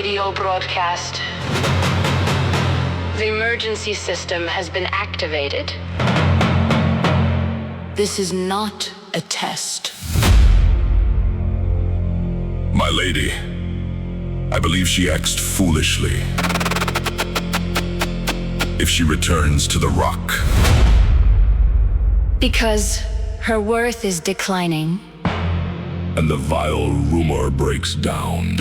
radio broadcast. The emergency system has been activated. This is not a test. My lady, I believe she acts foolishly. If she returns to the rock. Because her worth is declining. And the vile rumor breaks down.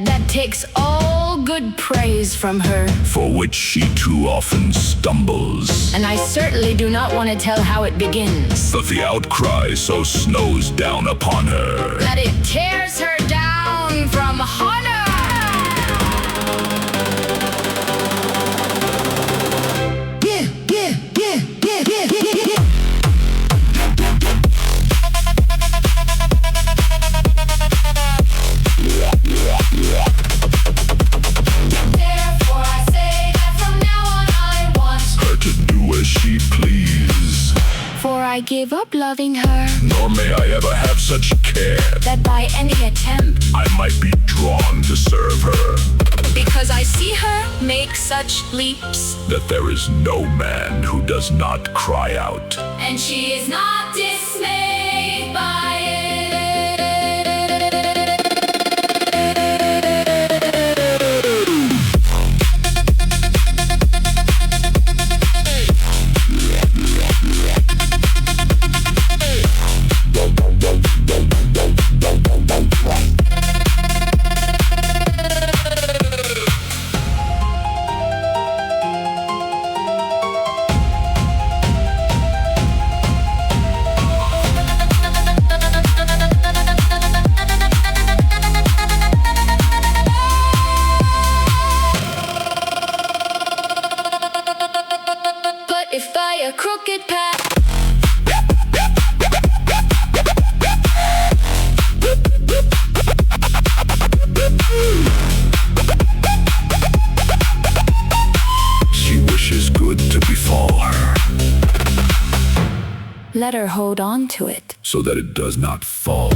That takes all good praise from her. For which she too often stumbles. And I certainly do not want to tell how it begins. But the outcry so snows down upon her that it tears her down from honor. I give up loving her, nor may I ever have such care that by any attempt I might be drawn to serve her. Because I see her make such leaps that there is no man who does not cry out. And she is not dismayed by it. If by a crooked path she wishes good to befall her, let her hold on to it so that it does not fall.